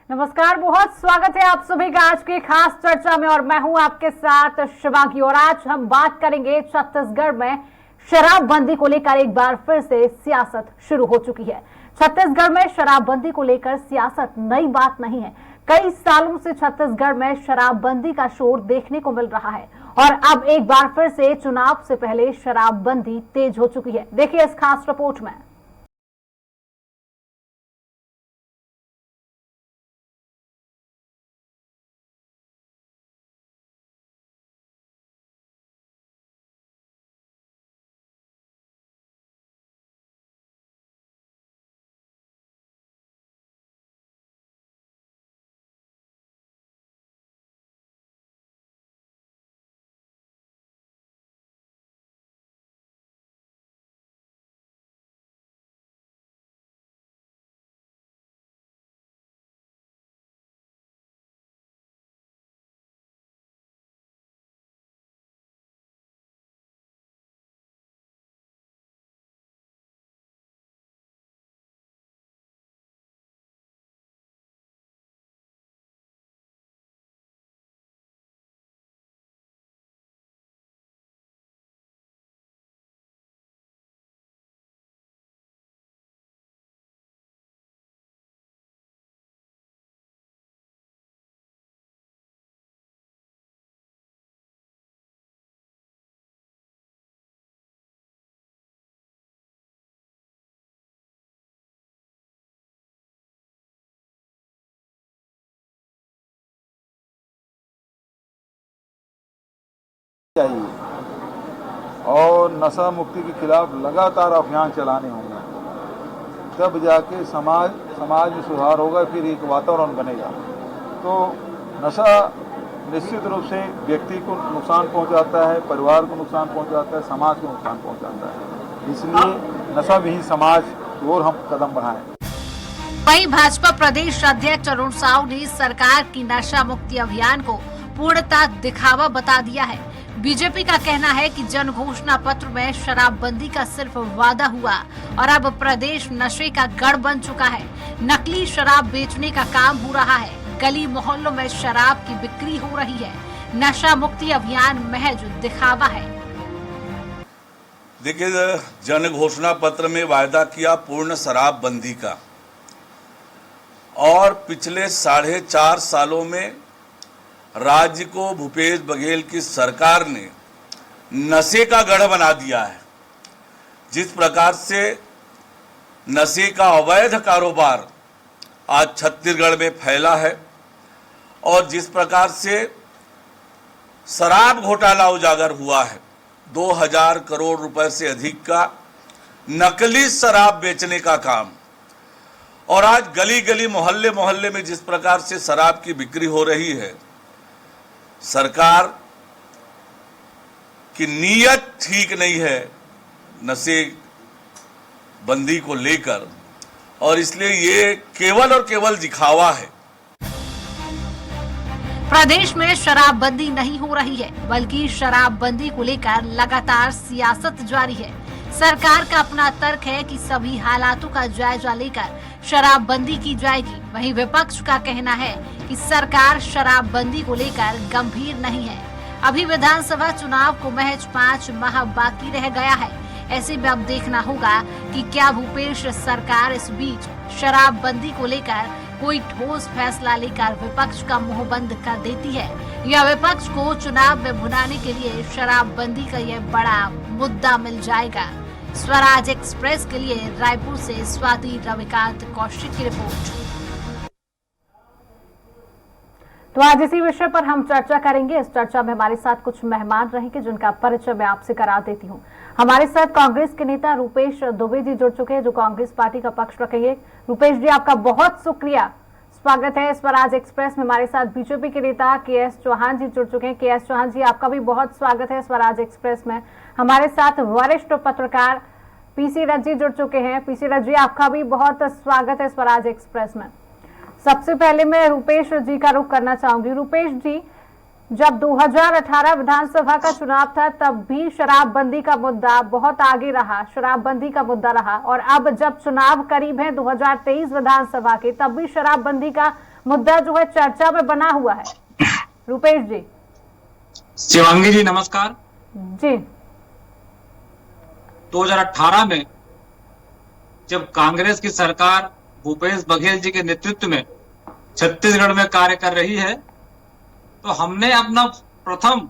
नमस्कार, बहुत स्वागत है आप सभी का आज की खास चर्चा में और मैं हूं आपके साथ शिवांगी। और आज हम बात करेंगे छत्तीसगढ़ में शराबबंदी को लेकर एक बार फिर से सियासत शुरू हो चुकी है। छत्तीसगढ़ में शराबबंदी को लेकर सियासत नई बात नहीं है। कई सालों से छत्तीसगढ़ में शराबबंदी का शोर देखने को मिल रहा है और अब एक बार फिर से चुनाव से पहले शराबबंदी तेज हो चुकी है। देखिए इस खास रिपोर्ट में। चाहिए और नशा मुक्ति के खिलाफ लगातार अभियान चलाने होंगे, तब जाके समाज में सुधार होगा, फिर एक वातावरण बनेगा। तो नशा निश्चित रूप से व्यक्ति को नुकसान पहुंचाता है, परिवार को नुकसान पहुंचाता है, समाज को नुकसान पहुंचाता है। इसलिए नशा विहीन समाज की ओर हम कदम बढ़ाएं। वहीं भाजपा प्रदेश अध्यक्ष अरुण साहू ने सरकार की नशा मुक्ति अभियान को पूर्णतः दिखावा बता दिया है। बीजेपी का कहना है कि जन घोषणा पत्र में शराबबंदी का सिर्फ वादा हुआ और अब प्रदेश नशे का गढ़ बन चुका है। नकली शराब बेचने का काम हो रहा है, गली मोहल्लों में शराब की बिक्री हो रही है। नशा मुक्ति अभियान महज दिखावा है। देखिए, जन घोषणा पत्र में वायदा किया पूर्ण शराबबंदी का, और पिछले 4.5 सालों में राज्य को भूपेश बघेल की सरकार ने नशे का गढ़ बना दिया है। जिस प्रकार से नशे का अवैध कारोबार आज छत्तीसगढ़ में फैला है और जिस प्रकार से शराब घोटाला उजागर हुआ है, 2000 करोड़ रुपए से अधिक का नकली शराब बेचने का काम, और आज गली गली मोहल्ले मोहल्ले में जिस प्रकार से शराब की बिक्री हो रही है, सरकार की नीयत ठीक नहीं है नशे बंदी को लेकर, और इसलिए ये केवल और केवल दिखावा है। प्रदेश में शराबबंदी नहीं हो रही है, बल्कि शराबबंदी को लेकर लगातार सियासत जारी है। सरकार का अपना तर्क है कि सभी हालातों का जायजा लेकर शराबबंदी की जाएगी। वहीं विपक्ष का कहना है कि सरकार शराबबंदी को लेकर गंभीर नहीं है। अभी विधानसभा चुनाव को महज 5 माह बाकी रह गया है। ऐसे में अब देखना होगा कि क्या भूपेश सरकार इस बीच शराबबंदी को लेकर कोई ठोस फैसला लेकर विपक्ष का मुंह बंद कर देती है, या विपक्ष को चुनाव में भुनाने के लिए शराबबंदी का यह बड़ा मुद्दा मिल जाएगा। स्वराज एक्सप्रेस के लिए रायपुर से स्वाति रविकांत कौशिक की रिपोर्ट। तो आज इसी विषय पर हम चर्चा करेंगे। इस चर्चा में हमारे साथ कुछ मेहमान रहेंगे जिनका परिचय मैं आपसे करा देती हूँ। हमारे साथ कांग्रेस के नेता रूपेश दुबे जी जुड़ चुके हैं, जो कांग्रेस पार्टी का पक्ष रखेंगे। रूपेश जी, आपका बहुत शुक्रिया, स्वागत है स्वराज एक्सप्रेस में। हमारे साथ बीजेपी के नेता के.एस. चौहान जी जुड़ चुके हैं। के.एस. चौहान जी, आपका भी बहुत स्वागत है स्वराज एक्सप्रेस में। हमारे साथ वरिष्ठ पत्रकार पी.सी. रथ जी जुड़ चुके हैं। पी.सी. रथ जी, आपका भी बहुत स्वागत है स्वराज एक्सप्रेस में। सबसे पहले मैं रूपेश जी का रुख करना चाहूंगी। रूपेश जी, जब 2018 विधानसभा का चुनाव था तब भी शराबबंदी का मुद्दा बहुत आगे रहा, शराबबंदी का मुद्दा रहा, और अब जब चुनाव करीब है 2023 विधानसभा के, तब भी शराबबंदी का मुद्दा जो है चर्चा में बना हुआ है। रुपेश जी। शिवांगी जी नमस्कार जी। 2018 में जब कांग्रेस की सरकार भूपेश बघेल जी के नेतृत्व में छत्तीसगढ़ में कार्य कर रही है, तो हमने अपना प्रथम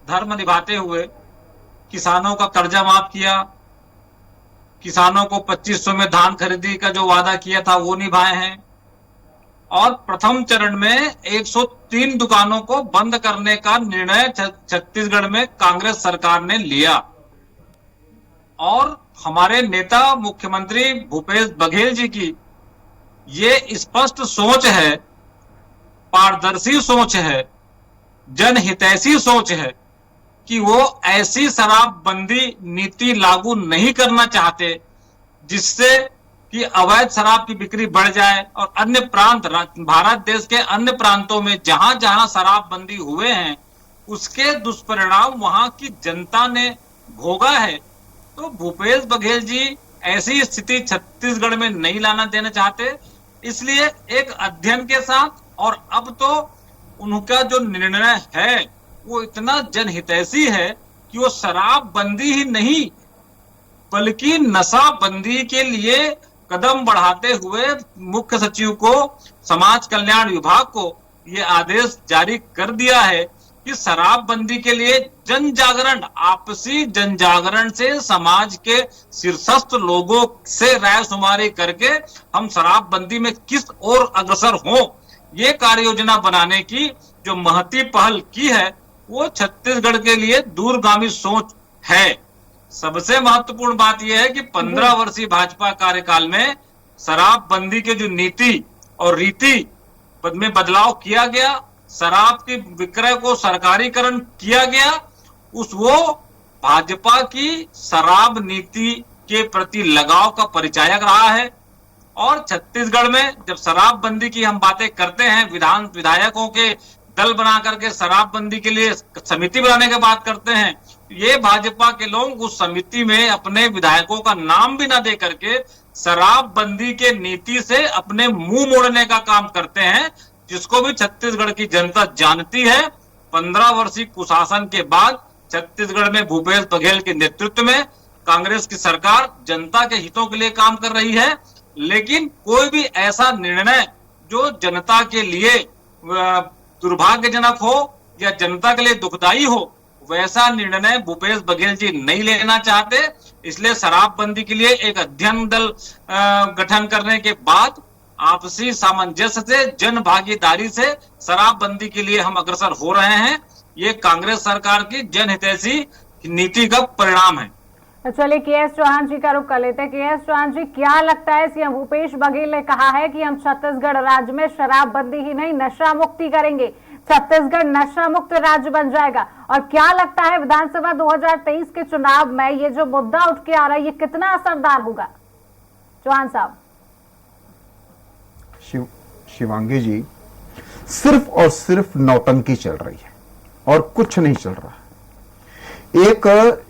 धर्म निभाते हुए किसानों का कर्जा माफ किया, किसानों को 2500 में धान खरीदी का जो वादा किया था वो निभाए हैं, और प्रथम चरण में 103 दुकानों को बंद करने का निर्णय छत्तीसगढ़ में कांग्रेस सरकार ने लिया। और हमारे नेता मुख्यमंत्री भूपेश बघेल जी की ये स्पष्ट सोच है, पारदर्शी सोच है, जनहितैषी सोच है कि वो ऐसी शराबबंदी नीति लागू नहीं करना चाहते जिससे कि अवैध शराब की बिक्री बढ़ जाए और अन्य प्रांत, भारत देश के अन्य प्रांतों में जहां जहां शराबबंदी हुए हैं उसके दुष्परिणाम वहां की जनता ने भोगा है। तो भूपेश बघेल जी ऐसी स्थिति छत्तीसगढ़ में नहीं लाना देना चाहते, इसलिए एक अध्ययन के साथ, और अब तो उनका जो निर्णय है वो इतना जनहितैषी है कि वो शराबबंदी ही नहीं बल्कि नशाबंदी के लिए कदम बढ़ाते हुए मुख्य सचिव को, समाज कल्याण विभाग को ये आदेश जारी कर दिया है कि शराबबंदी के लिए जन जागरण, आपसी जन जागरण से समाज के शीर्षस्थ लोगों से राय शुमारी करके हम शराबबंदी में किस ओर अग्रसर हों, ये कार्य योजना बनाने की जो महती पहल की है वो छत्तीसगढ़ के लिए दूरगामी सोच है। सबसे महत्वपूर्ण बात यह है कि 15 वर्षीय भाजपा कार्यकाल में शराबबंदी के जो नीति और रीति में बदलाव किया गया, शराब के विक्रय को सरकारीकरण किया गया, वो भाजपा की शराब नीति के प्रति लगाव का परिचायक रहा है। और छत्तीसगढ़ में जब शराबबंदी की हम बातें करते हैं, विधायकों के दल बना करके शराबबंदी के लिए समिति बनाने की बात करते हैं, ये भाजपा के लोग उस समिति में अपने विधायकों का नाम भी ना दे करके शराबबंदी के नीति से अपने मुंह मोड़ने का काम करते हैं, जिसको भी छत्तीसगढ़ की जनता जानती है। 15 वर्षीय कुशासन के बाद छत्तीसगढ़ में भूपेश बघेल के नेतृत्व में कांग्रेस की सरकार जनता के हितों के लिए काम कर रही है, लेकिन कोई भी ऐसा निर्णय जो जनता के लिए दुर्भाग्यजनक हो या जनता के लिए दुखदाई हो, वैसा निर्णय भूपेश बघेल जी नहीं लेना चाहते। इसलिए शराबबंदी के लिए एक अध्ययन दल गठन करने के बाद आपसी सामंजस्य से, जन भागीदारी से शराबबंदी के लिए हम अग्रसर हो रहे हैं। ये कांग्रेस सरकार की जनहितैषी नीति का परिणाम है। चलिए के.एस. चौहान जी का रुख कर लेते हैं। के.एस. चौहान जी, क्या लगता है, सीएम भूपेश बघेल ने कहा है कि हम छत्तीसगढ़ राज्य में शराबबंदी ही नहीं नशा मुक्ति करेंगे, छत्तीसगढ़ नशा मुक्त राज्य बन जाएगा, और क्या लगता है विधानसभा 2023 के चुनाव में ये जो मुद्दा उठ के आ रहा है ये कितना असरदार होगा? चौहान साहब। शिवांगी जी, सिर्फ और सिर्फ नौटंकी चल रही है और कुछ नहीं चल रहा। एक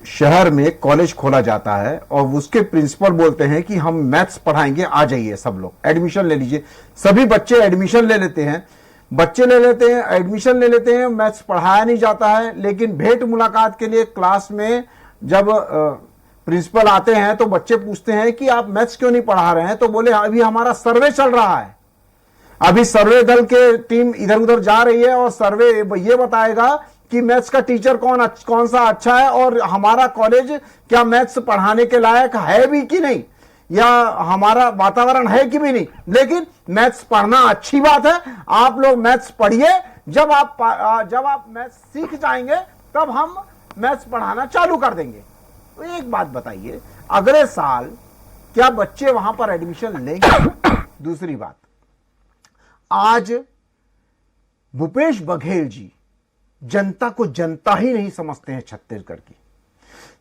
शहर में कॉलेज खोला जाता है और उसके प्रिंसिपल बोलते हैं कि हम मैथ्स पढ़ाएंगे, आ जाइए सब लोग, एडमिशन ले लीजिए। सभी बच्चे एडमिशन ले लेते हैं, एडमिशन ले लेते हैं, मैथ्स पढ़ाया नहीं जाता है। लेकिन भेंट मुलाकात के लिए क्लास में जब प्रिंसिपल आते हैं तो बच्चे पूछते हैं कि आप मैथ्स क्यों नहीं पढ़ा रहे हैं, तो बोले अभी हमारा सर्वे चल रहा है, अभी सर्वे दल के टीम इधर उधर जा रही है और सर्वे ये बताएगा कि मैथ्स का टीचर कौन सा अच्छा है और हमारा कॉलेज क्या मैथ्स पढ़ाने के लायक है भी कि नहीं, या हमारा वातावरण है कि भी नहीं। लेकिन मैथ्स पढ़ना अच्छी बात है, आप लोग मैथ्स पढ़िए, जब आप मैथ्स सीख जाएंगे तब हम मैथ्स पढ़ाना चालू कर देंगे। तो एक बात बताइए, अगले साल क्या बच्चे वहां पर एडमिशन लेंगे? दूसरी बात, आज भूपेश बघेल जी जनता को जनता ही नहीं समझते हैं छत्तीसगढ़ की।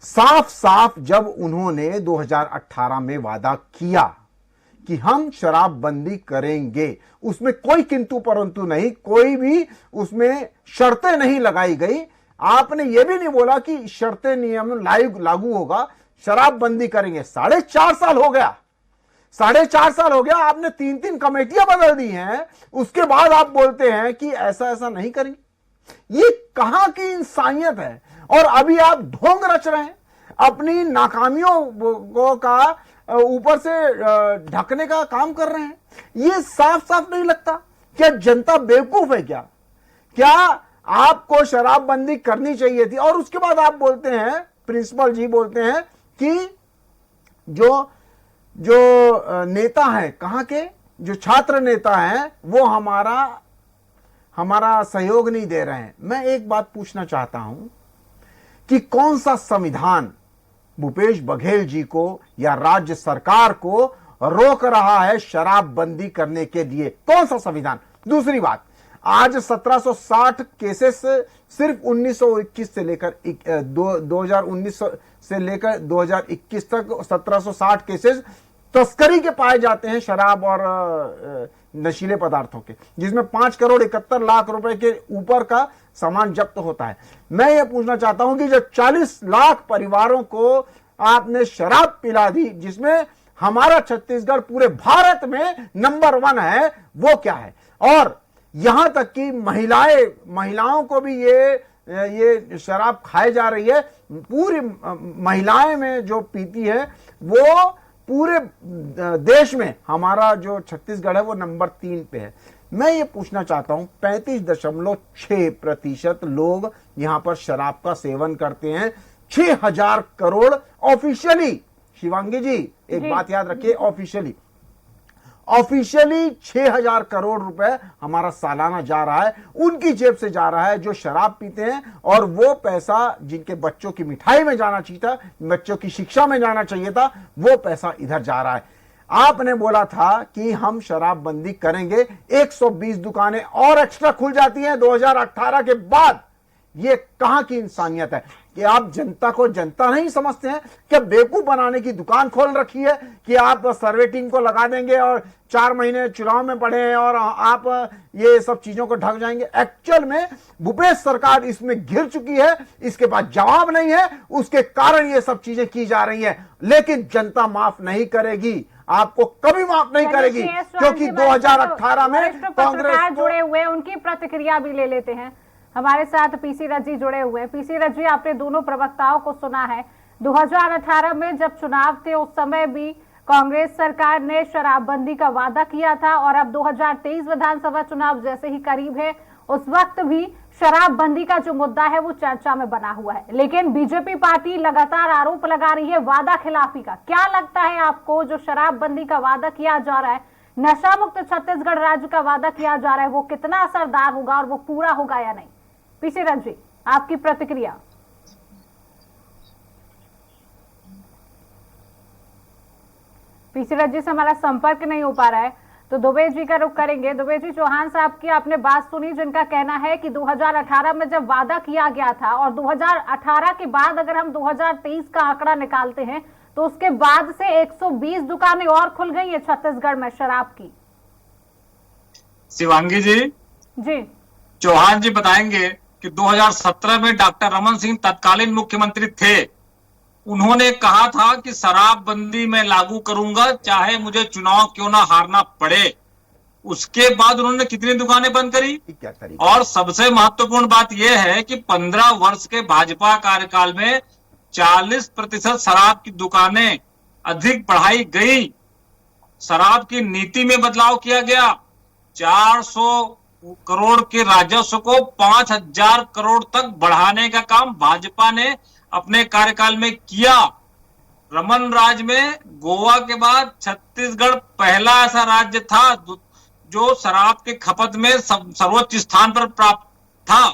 साफ साफ जब उन्होंने 2018 में वादा किया कि हम शराबबंदी करेंगे, उसमें कोई किंतु परंतु नहीं, कोई भी उसमें शर्तें नहीं लगाई गई। आपने ये भी नहीं बोला कि शर्तें नियम लागू होगा, शराबबंदी करेंगे। 4.5 साल हो गया, 4.5 साल हो गया, आपने 3-3 कमेटियां बदल दी हैं, उसके बाद आप बोलते हैं कि ऐसा ऐसा नहीं करेंगे। ये कहां की इंसानियत है? और अभी आप ढोंग रच रहे हैं, अपनी नाकामियों का ऊपर से ढकने का काम कर रहे हैं। ये साफ साफ नहीं लगता? क्या जनता बेवकूफ है? क्या आपको शराबबंदी करनी चाहिए थी? और उसके बाद आप बोलते हैं, प्रिंसिपल जी बोलते हैं कि जो नेता है, कहां के जो छात्र नेता हैं, वो हमारा सहयोग नहीं दे रहे हैं। मैं एक बात पूछना चाहता हूं कि कौन सा संविधान भूपेश बघेल जी को या राज्य सरकार को रोक रहा है शराबबंदी करने के लिए? कौन सा संविधान? दूसरी बात, आज 1760 केसेस सिर्फ 1921 से लेकर 2019 से लेकर 2021 तक 1760 केसेस तस्करी के पाए जाते हैं, शराब और नशीले पदार्थों के, जिसमें 5,71,00,000 रुपए के ऊपर का सामान जब्त होता है। मैं ये पूछना चाहता हूं कि जो 40 लाख परिवारों को आपने शराब पिला दी, जिसमें हमारा छत्तीसगढ़ पूरे भारत में नंबर 1 है, वो क्या है? और यहां तक कि महिलाओं को भी ये शराब खाई जा रही है। पूरी महिलाएं में जो पीती है, वो पूरे देश में हमारा जो छत्तीसगढ़ है वो नंबर 3 पे है। मैं ये पूछना चाहता हूं, 35.6% लोग यहां पर शराब का सेवन करते हैं। 6,000 करोड़ ऑफिशियली, शिवांगी जी एक बात याद रखिए, ऑफिशियली 6,000 करोड़ रुपए हमारा सालाना जा रहा है, उनकी जेब से जा रहा है जो शराब पीते हैं। और वो पैसा जिनके बच्चों की मिठाई में जाना चाहिए था, बच्चों की शिक्षा में जाना चाहिए था, वो पैसा इधर जा रहा है। आपने बोला था कि हम शराबबंदी करेंगे, 120 दुकानें और एक्स्ट्रा खुल जाती हैं 2018 के बाद। ये कहां की इंसानियत है कि आप जनता को जनता नहीं समझते हैं? क्या बेवकूफ बनाने की दुकान खोल रखी है कि आप सर्वे टीम को लगा देंगे और 4 महीने चुनाव में पड़े हैं और आप ये सब चीजों को ढक जाएंगे? एक्चुअल में भूपेश सरकार इसमें घिर चुकी है, इसके पास जवाब नहीं है, उसके कारण ये सब चीजें की जा रही है। लेकिन जनता माफ नहीं करेगी, आपको कभी माफ नहीं करेगी, क्योंकि 2018 में कांग्रेस जुड़े हुए, उनकी प्रतिक्रिया भी ले लेते हैं। हमारे साथ पीसी रथ जी जुड़े हुए हैं। पीसी रथ जी, आपने दोनों प्रवक्ताओं को सुना है। 2018 में जब चुनाव थे, उस समय भी कांग्रेस सरकार ने शराबबंदी का वादा किया था, और अब 2023 विधानसभा चुनाव जैसे ही करीब है, उस वक्त भी शराबबंदी का जो मुद्दा है वो चर्चा में बना हुआ है। लेकिन बीजेपी पार्टी लगातार आरोप लगा रही है वादा खिलाफी का। क्या लगता है आपको, जो शराबबंदी का वादा किया जा रहा है, नशा मुक्त छत्तीसगढ़ राज्य का वादा किया जा रहा है, वो कितना असरदार होगा और वो पूरा होगा या नहीं? पीसी रथ जी, आपकी प्रतिक्रिया। पीसी रथ जी से हमारा संपर्क नहीं हो पा रहा है, तो दुबे जी का रुख करेंगे। दुबे जी, चौहान साहब की आपने बात सुनी, जिनका कहना है कि 2018 में जब वादा किया गया था, और 2018 के बाद अगर हम 2023 का आंकड़ा निकालते हैं, तो उसके बाद से 120 दुकानें और खुल गई है छत्तीसगढ़ में शराब की। शिवांगी जी, चौहान जी बताएंगे कि 2017 में डॉक्टर रमन सिंह तत्कालीन मुख्यमंत्री थे। उन्होंने कहा था कि शराबबंदी मैं लागू करूंगा, चाहे मुझे चुनाव क्यों ना हारना पड़े। उसके बाद उन्होंने कितनी दुकानें बंद करी? और सबसे महत्वपूर्ण बात यह है कि 15 वर्ष के भाजपा कार्यकाल में 40% शराब की दुकानें अधिक बढ़ाई गई। शराब की नीति में बदलाव किया गया। 400 करोड़ के राजस्व को 5,000 करोड़ तक बढ़ाने का काम भाजपा ने अपने कार्यकाल में किया। रमन राज में गोवा के बाद छत्तीसगढ़ पहला ऐसा राज्य था जो शराब के खपत में सर्वोच्च स्थान पर प्राप्त था।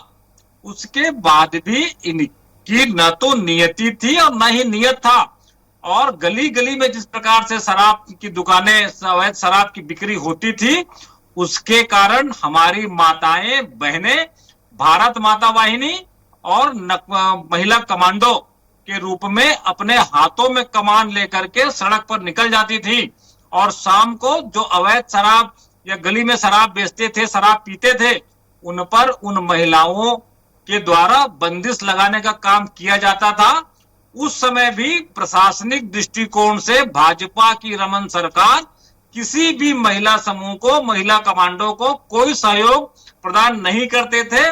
उसके बाद भी इनकी न तो नियति थी और न ही नियत था। और गली गली में जिस प्रकार से शराब की दुकानें, अवैध शराब की बिक्री होती थी, उसके कारण हमारी माताएं बहनें भारत माता वाहिनी और महिला कमांडो के रूप में अपने हाथों में कमान लेकर के सड़क पर निकल जाती थी, और शाम को जो अवैध शराब या गली में शराब बेचते थे, शराब पीते थे, उन पर उन महिलाओं के द्वारा बंदिश लगाने का काम किया जाता था। उस समय भी प्रशासनिक दृष्टिकोण से भाजपा की रमन सरकार किसी भी महिला समूह को, महिला कमांडो को कोई सहयोग प्रदान नहीं करते थे।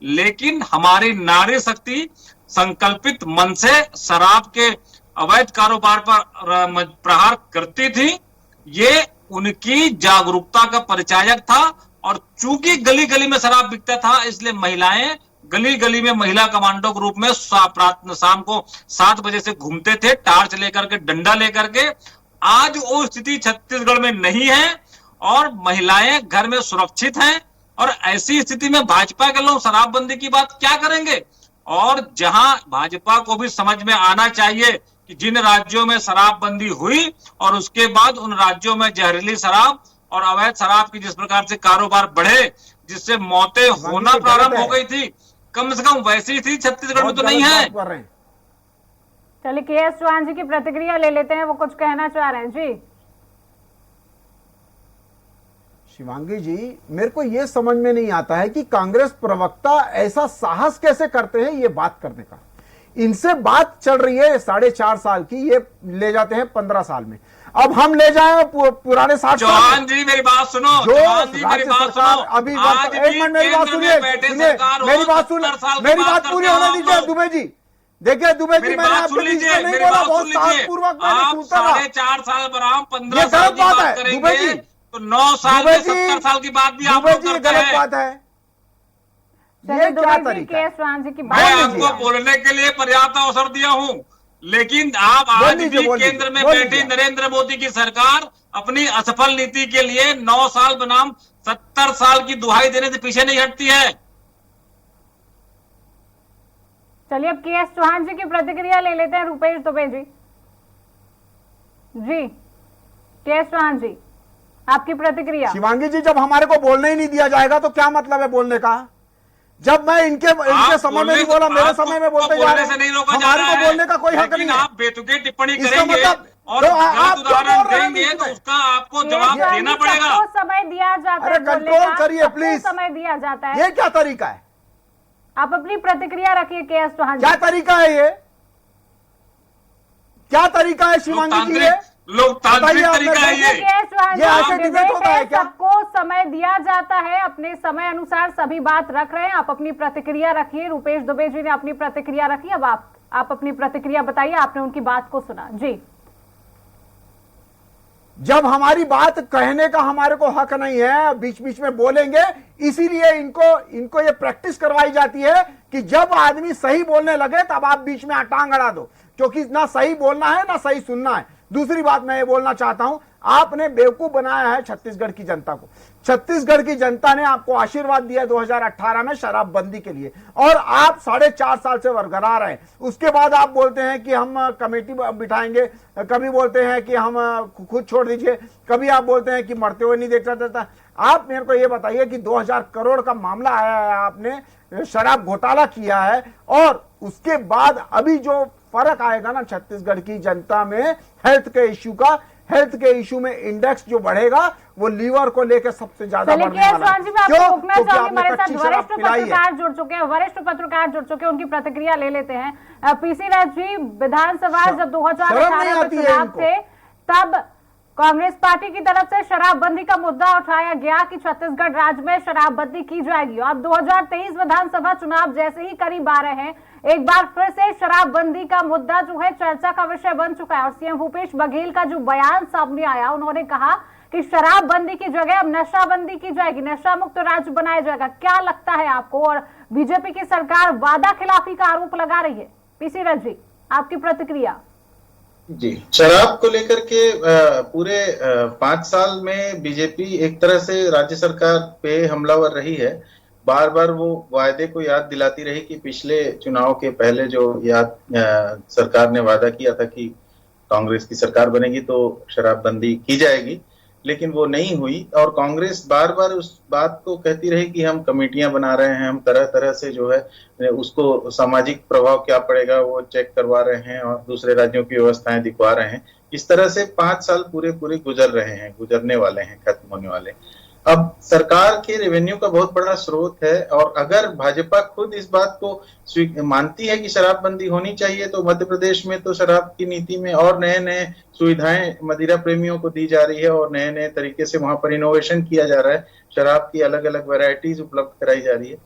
लेकिन हमारी नारी शक्ति संकल्पित मन से शराब के अवैध कारोबार पर प्रहार करती थी। ये उनकी जागरूकता का परिचायक था। और चूंकि गली गली में शराब बिकता था, इसलिए महिलाएं गली गली में महिला कमांडो के रूप में शाम को 7 बजे से घूमते थे, टार्च लेकर के, डंडा लेकर के। आज वो स्थिति छत्तीसगढ़ में नहीं है और महिलाएं घर में सुरक्षित हैं। और ऐसी स्थिति में भाजपा के लोग शराबबंदी की बात क्या करेंगे? और जहां भाजपा को भी समझ में आना चाहिए कि जिन राज्यों में शराबबंदी हुई और उसके बाद उन राज्यों में जहरीली शराब और अवैध शराब की जिस प्रकार से कारोबार बढ़े, जिससे मौतें होना प्रारंभ हो गई थी, कम से कम वैसी थी छत्तीसगढ़ में तो नहीं है। चलिए के.एस. चौहान जी की प्रतिक्रिया ले लेते हैं, वो कुछ कहना चाह रहे हैं। जी शिवांगी जी, मेरे को यह समझ में नहीं आता है कि कांग्रेस प्रवक्ता ऐसा साहस कैसे करते हैं ये बात करने का। इनसे बात चल रही है 4.5 साल की, ये ले जाते हैं 15 साल में। अब हम ले जाए पुराने 60 साल। चौहान जी मेरी बात सुनो, चौहान जी मेरी बात सुनो। अभी एक मिनट मेरी बात सुनिए, मेरी बात सुनिए, मेरी बात पूरी होने दीजिए। दुबे जी देखिए, दुबे जी मैंने आपके बीच में नहीं बोला, बहुत साहसपूर्वक मैंने सुनता रहा। 4.5 साल बराम 15 साल गलत बात है दुबे जी, तो 9 साल में 70 साल की बात भी आप लोग करते हैं। गलत बात है, ये क्या तरीका है? मैं आपको बोलने के लिए पर्याप्त अवसर दिया हूं, लेकिन आप आज भी केंद्र में बैठी नरेंद्र मोदी की सरकार अपनी असफल नीति के लिए 9 साल बनाम 70 साल की दुहाई देने से पीछे नहीं हटती है। चलिए अब के.एस. चौहान जी की प्रतिक्रिया ले लेते हैं। रुपेश दुबे जी, जी के.एस. चौहान जी आपकी प्रतिक्रिया। शिवांगी जी, जब हमारे को बोलने ही नहीं दिया जाएगा तो क्या मतलब है बोलने का? जब मैं इनके समय में नहीं बोला, मेरे समय में बोलते जा रहे हैं, हमारे को बोलने का कोई हक नहीं है। आप बेतुके टिप्पणी करेंगे और आप उदाहरण देंगे तो उसका आपको जवाब देना पड़ेगा। समय दिया जाता है, कंट्रोल करिए प्लीज। समय दिया जाता है, ये क्या तरीका है? आप अपनी प्रतिक्रिया रखिए के.एस. चौहान। क्या तरीका है ये? क्या तरीका है शिवांगी जी? लोकतांत्रिक तरीका है ये ऐसे डिबेट होता है क्या? सबको समय दिया जाता है, अपने समय अनुसार सभी बात रख रहे हैं। आप अपनी प्रतिक्रिया रखिए। रुपेश दुबे जी ने अपनी प्रतिक्रिया रखी, अब आप अपनी प्रतिक्रिया बताइए। आपने उनकी बात को सुना। जी, जब हमारी बात कहने का हमारे को हक नहीं है, बीच बीच में बोलेंगे, इसीलिए इनको ये प्रैक्टिस करवाई जाती है कि जब आदमी सही बोलने लगे तब आप बीच में टांग अड़ा दो, क्योंकि ना सही बोलना है ना सही सुनना है। दूसरी बात मैं ये बोलना चाहता हूं, आपने बेवकूफ बनाया है छत्तीसगढ़ की जनता को। छत्तीसगढ़ की जनता ने आपको आशीर्वाद दिया 2018 में शराबबंदी के लिए, और आप 4.5 साल से बरकरार हैं। उसके बाद आप बोलते हैं कि हम कमेटी बिठाएंगे, कभी बोलते हैं कि हम खुद छोड़ दीजिए, कभी आप बोलते हैं कि मरते हुए नहीं देखा जाता। आप मेरे को ये बताइए कि 2000 करोड़ का मामला आया है, आपने शराब घोटाला किया है, और उसके बाद अभी जो फर्क आएगा ना छत्तीसगढ़ की जनता में हेल्थ के इश्यू का, हेल्थ के इशू में इंडेक्स जो बढ़ेगा वो लीवर को लेकर सबसे ज्यादा बढ़ने वाला है। हमारे साथ वरिष्ठ पत्रकार जुड़ चुके हैं, उनकी प्रतिक्रिया ले लेते हैं। पीसी राज जी, विधानसभा जब 2018 में चुनाव थे तब कांग्रेस पार्टी की तरफ से शराबबंदी का मुद्दा उठाया गया कि छत्तीसगढ़ राज्य में शराबबंदी की जाएगी। अब 2023 विधानसभा चुनाव जैसे ही करीब आ रहे हैं, एक बार फिर से शराबबंदी का मुद्दा जो है चर्चा का विषय बन चुका है। और सीएम भूपेश बघेल का जो बयान सामने आया, उन्होंने कहा कि शराबबंदी की जगह अब नशाबंदी की जाएगी, नशा मुक्त राज्य बनाया जाएगा। क्या लगता है आपको? और बीजेपी की सरकार वादा खिलाफी का आरोप लगा रही है। पीसी राज जी, आपकी प्रतिक्रिया। जी, शराब को लेकर के पूरे 5 साल में बीजेपी एक तरह से राज्य सरकार पे हमलावर रही है। बार बार वो वायदे को याद दिलाती रही कि पिछले चुनाव के पहले जो सरकार ने वादा किया था कि कांग्रेस की सरकार बनेगी तो शराबबंदी की जाएगी, लेकिन वो नहीं हुई। और कांग्रेस बार बार उस बात को कहती रही कि हम कमेटियां बना रहे हैं, हम तरह तरह से जो है उसको सामाजिक प्रभाव क्या पड़ेगा वो चेक करवा रहे हैं और दूसरे राज्यों की व्यवस्थाएं दिखवा रहे हैं। इस तरह से 5 साल पूरे गुजर रहे हैं, गुजरने वाले हैं, खत्म होने वाले। अब सरकार के रेवेन्यू का बहुत बड़ा स्रोत है, और अगर भाजपा खुद इस बात को मानती है कि शराबबंदी होनी चाहिए, तो मध्य प्रदेश में तो शराब की नीति में और नए नए सुविधाएं मदिरा प्रेमियों को दी जा रही है, और नए नए तरीके से वहां पर इनोवेशन किया जा रहा है, शराब की अलग अलग वैरायटीज उपलब्ध कराई जा रही है।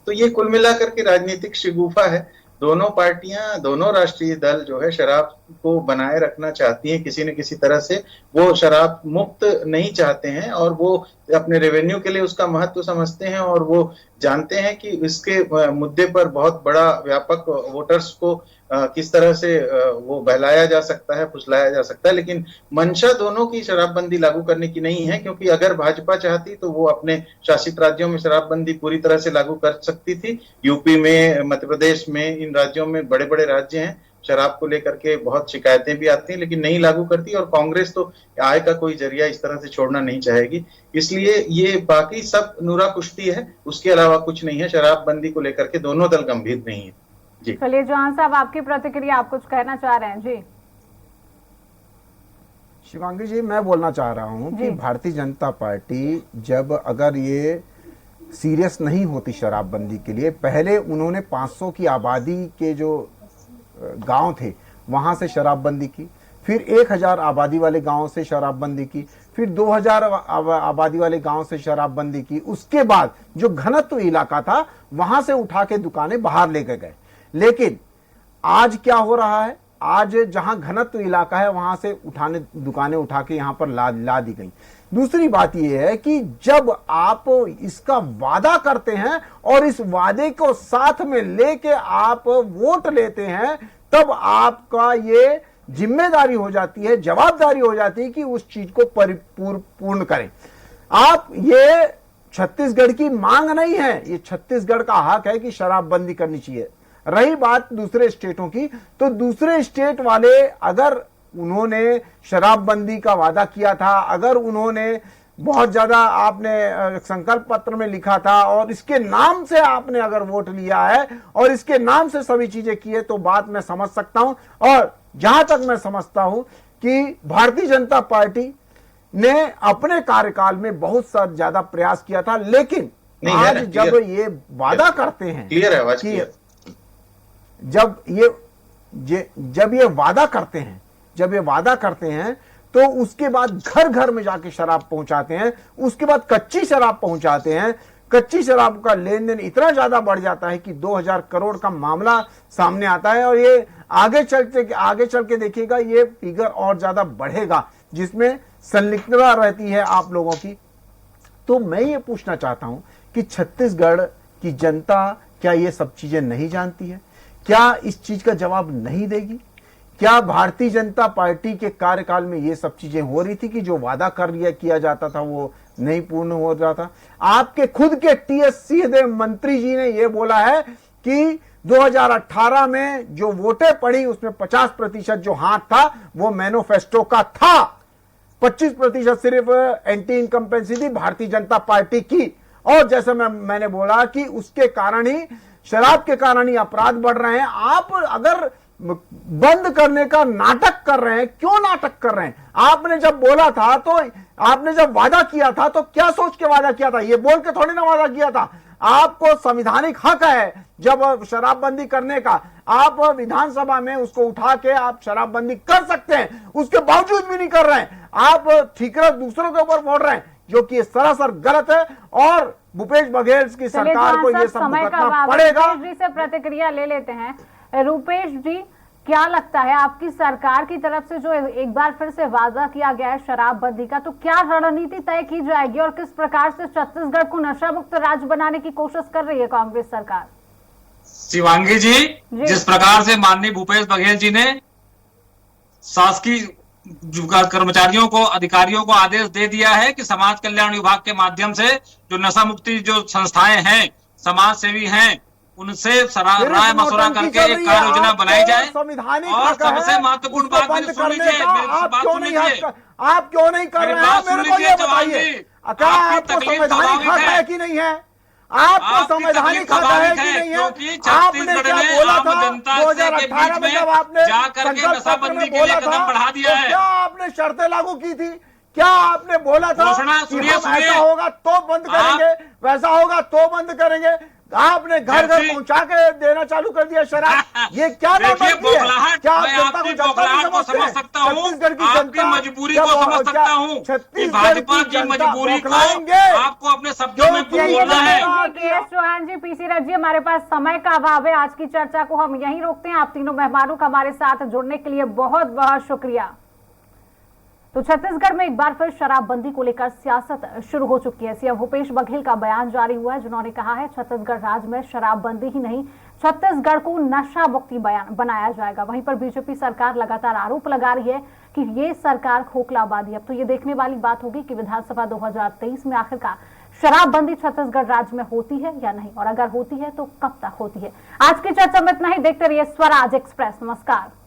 तो ये कुल मिलाकर के राजनीतिक शिगुफा है। दोनों पार्टियां, दोनों राष्ट्रीय दल जो है शराब को बनाए रखना चाहती हैं किसी न किसी तरह से। वो शराब मुक्त नहीं चाहते हैं, और वो अपने रेवेन्यू के लिए उसका महत्व समझते हैं, और वो जानते हैं कि इसके मुद्दे पर बहुत बड़ा व्यापक वोटर्स को किस तरह से वो बहलाया जा सकता है, फुसलाया जा सकता है। लेकिन मंशा दोनों की शराबबंदी लागू करने की नहीं है, क्योंकि अगर भाजपा चाहती तो वो अपने शासित राज्यों में शराबबंदी पूरी तरह से लागू कर सकती थी। यूपी में, मध्य प्रदेश में, इन राज्यों में बड़े बड़े राज्य हैं, शराब को लेकर के बहुत शिकायतें भी आती हैं, लेकिन नहीं लागू करती। और कांग्रेस तो आय का कोई जरिया इस तरह से छोड़ना नहीं चाहेगी, इसलिए ये बाकी सब नूरा कुश्ती है, उसके अलावा कुछ नहीं है। शराबबंदी को लेकर के दोनों दल गंभीर नहीं है। जी चलिए जहां साहब, आपकी प्रतिक्रिया, आप कुछ कहना चाह रहे हैं? जी शिवांगी जी, मैं बोलना चाह रहा हूं कि भारतीय जनता पार्टी जब अगर ये सीरियस नहीं होती शराबबंदी के लिए, पहले उन्होंने 500 की आबादी के जो गांव थे वहां से शराबबंदी की, फिर 1000 आबादी वाले गांव से शराबबंदी की, फिर 2000 आबादी वाले गांव से शराबबंदी की। उसके बाद जो घनत्व इलाका था वहां से उठा के दुकानें बाहर लेके गए। लेकिन आज क्या हो रहा है, आज जहां घनत्व इलाका है वहां से दुकानें उठा के यहां पर ला दी गई। दूसरी बात यह है कि जब आप इसका वादा करते हैं और इस वादे को साथ में लेके आप वोट लेते हैं, तब आपका ये जिम्मेदारी हो जाती है, जवाबदारी हो जाती है कि उस चीज को पूर्ण करें। आप ये छत्तीसगढ़ की मांग नहीं है, ये छत्तीसगढ़ का हक है कि शराबबंदी करनी चाहिए। रही बात दूसरे स्टेटों की, तो दूसरे स्टेट वाले अगर उन्होंने शराबबंदी का वादा किया था, अगर उन्होंने बहुत ज्यादा आपने संकल्प पत्र में लिखा था और इसके नाम से आपने अगर वोट लिया है और इसके नाम से सभी चीजें की है, तो बात मैं समझ सकता हूं। और जहां तक मैं समझता हूं कि भारतीय जनता पार्टी ने अपने कार्यकाल में बहुत सा ज्यादा प्रयास किया था, लेकिन आज जब ये वादा करते हैं, क्लियर है आवाज, क्लियर, जब ये वादा करते हैं तो उसके बाद घर घर में जाके शराब पहुंचाते हैं, उसके बाद कच्ची शराब पहुंचाते हैं। कच्ची शराब का लेन देन इतना ज्यादा बढ़ जाता है कि 2000 करोड़ का मामला सामने आता है, और ये आगे चल के देखिएगा ये फिगर और ज्यादा बढ़ेगा, जिसमें संलिग्नता रहती है आप लोगों की। तो मैं ये पूछना चाहता हूं कि छत्तीसगढ़ की जनता क्या ये सब चीजें नहीं जानती है? क्या इस चीज का जवाब नहीं देगी? क्या भारतीय जनता पार्टी के कार्यकाल में ये सब चीजें हो रही थी कि जो वादा किया जाता था वो नहीं पूर्ण हो रहा था? आपके खुद के टीएस सिंहदेव मंत्री जी ने यह बोला है कि 2018 में जो वोटें पड़ी उसमें 50% जो हाथ था वो मैनिफेस्टो का था, 25% सिर्फ एंटी इनकम्पेंसी थी भारतीय जनता पार्टी की। और जैसे मैंने बोला कि उसके कारण ही, शराब के कारण ही अपराध बढ़ रहे हैं। आप अगर बंद करने का नाटक कर रहे हैं, क्यों नाटक कर रहे हैं? आपने जब बोला था, तो आपने जब वादा किया था तो क्या सोच के वादा किया था? ये बोल के थोड़ी ना वादा किया था। आपको संवैधानिक हक है जब शराबबंदी करने का, आप विधानसभा में उसको उठा के आप शराबबंदी कर सकते हैं, उसके बावजूद भी नहीं कर रहे हैं। आप ठीकरा दूसरों के ऊपर फोड़ रहे हैं, जो कि सरासर गलत है, और भूपेश बघेल की सरकार को यह सब भुगतना पड़ेगा। रूपेश जी से प्रतिक्रिया ले लेते हैं। रूपेश जी, क्या लगता है आपकी सरकार की तरफ से जो एक बार फिर से वादा किया गया है शराबबंदी का, तो क्या रणनीति तय की जाएगी और किस प्रकार से छत्तीसगढ़ को नशा मुक्त राज्य बनाने की कोशिश कर रही है कांग्रेस सरकार? शिवांगी जी, जिस प्रकार से माननीय भूपेश बघेल जी ने शासकीय कर्मचारियों को, अधिकारियों को आदेश दे दिया है कि समाज कल्याण विभाग के माध्यम से जो नशा मुक्ति जो संस्थाएं हैं, समाज सेवी हैं, उनसे राय मशवरा करके एक कार्य योजना बनाई जाए। और सबसे महत्वपूर्ण बात मेरी सुन लीजिए, आप क्यों नहीं कर रहे हैं? मेरे को ये बताइए, क्या आपको संवैधानिक हक है कि नहीं है? आपको संवैधानिक हक है कि नहीं है? आपने क्या बोला था 2018 में जब आपने जाकर के नशाबंदी के लिए कदम बढ़ा दिया है? क्या आपने शर्तें लागू की थी? क्या आपने बोला था घोषणा कि सुनिए, हम सुनिए। ऐसा होगा तो बंद करेंगे, वैसा होगा तो बंद करेंगे? आपने घर घर देखिए- पहुंचा के देना चालू कर दिया शराब। ये क्या देखिए, नौटंकी है? बौखलाहट, क्या आप मैं जनता आपकी को बौखलाहट को समझ सकता हूं, छत्तीसगढ़ की आपकी जनता मजबूरी को समझ सकता हूं कि छत्तीसगढ़ भाजपा की जनता मजबूरी को बौखलाएंगे। आपको अपने शब्दों में क्योंकि बोलना है। के.एस. चौहान जी, पीसी रथ जी, हमारे पास समय का अभाव है। आज की चर्चा को हम यहीं रोकते हैं। आप तीनों मेहमानों का हमारे साथ जुड़ने के लिए बहुत बहुत शुक्रिया। तो छत्तीसगढ़ में एक बार फिर शराबबंदी को लेकर सियासत शुरू हो चुकी है। सीएम भूपेश बघेल का बयान जारी हुआ है, जिन्होंने कहा है छत्तीसगढ़ राज्य में शराबबंदी ही नहीं, छत्तीसगढ़ को नशा मुक्ति बनाया जाएगा। वहीं पर बीजेपी सरकार लगातार आरोप लगा रही है कि ये सरकार खोखलाबादी। अब तो ये देखने वाली बात होगी कि विधानसभा 2023 में आखिरकार शराबबंदी छत्तीसगढ़ राज्य में होती है या नहीं, और अगर होती है तो कब तक होती है। आज की चर्चा में इतना ही। देखते रहिए स्वराज एक्सप्रेस। नमस्कार।